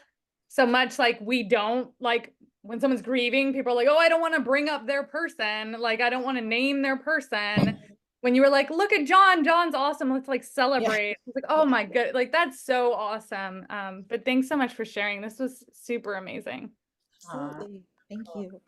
so much, like we don't, like when someone's grieving, people are like, oh, I don't want to bring up their person. Like, I don't want to name their person. When you were like, look at John's awesome. Let's like celebrate. It's like, oh my God, like that's so awesome. But thanks so much for sharing. This was super amazing. Absolutely. Thank you.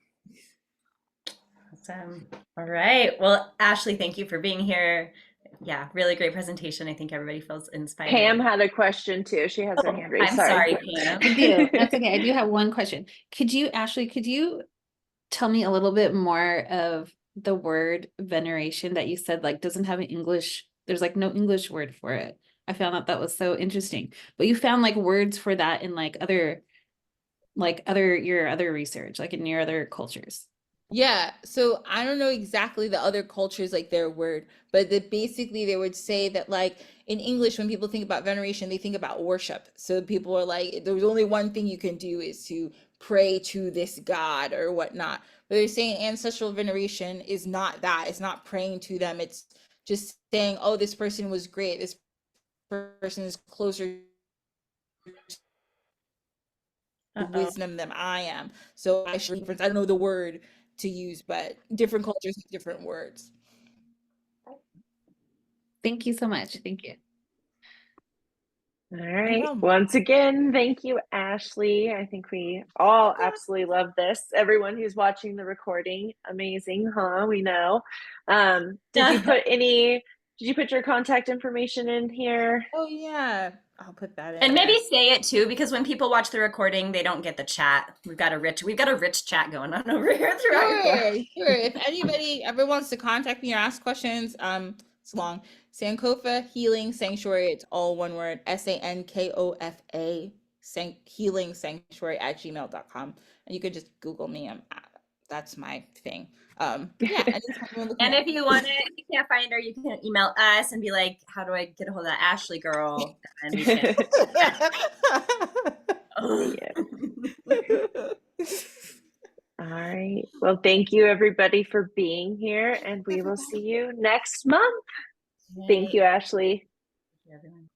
Awesome. All right. Well, Ashley, thank you for being here. Yeah, really great presentation. I think everybody feels inspired. Pam had a question too. She has her hand raised. I'm sorry, Pam. I do. That's okay. I do have one question. Ashley, could you tell me a little bit more of the word veneration that you said like doesn't have an English, there's like no English word for it. I found that was so interesting. But you found like words for that in like your other research, like in your other cultures. Yeah, so I don't know exactly the other cultures like their word, but basically they would say that like in English when people think about veneration, they think about worship. So people are like, there's only one thing you can do is to pray to this god or whatnot. But they're saying ancestral veneration is not that. It's not praying to them. It's just saying, oh, this person was great. This person is closer to wisdom than I am. So I don't know the word to use, but different cultures have different words. Thank you so much. Thank you. All right. Once again, thank you, Ashley. I think we all absolutely love this. Everyone who's watching the recording, amazing, huh? We know. Did you put any Did you put your contact information in here? Oh yeah, I'll put that in And there. maybe say it too, because when people watch the recording, they don't get the chat. We've got a rich chat going on over here throughout. Sure. If anybody ever wants to contact me or ask questions, it's long. Sankofa Healing Sanctuary. It's all one word. SANKOFA. Healing Sanctuary at gmail.com. And you could just Google me. That's my thing. Yeah. And if you want to, if you can't find her, you can email us and be like, "How do I get a hold of that Ashley girl?" And we can. All right. Well, thank you everybody for being here, and we will see you next month. Thank you, Ashley. Thank you, everyone.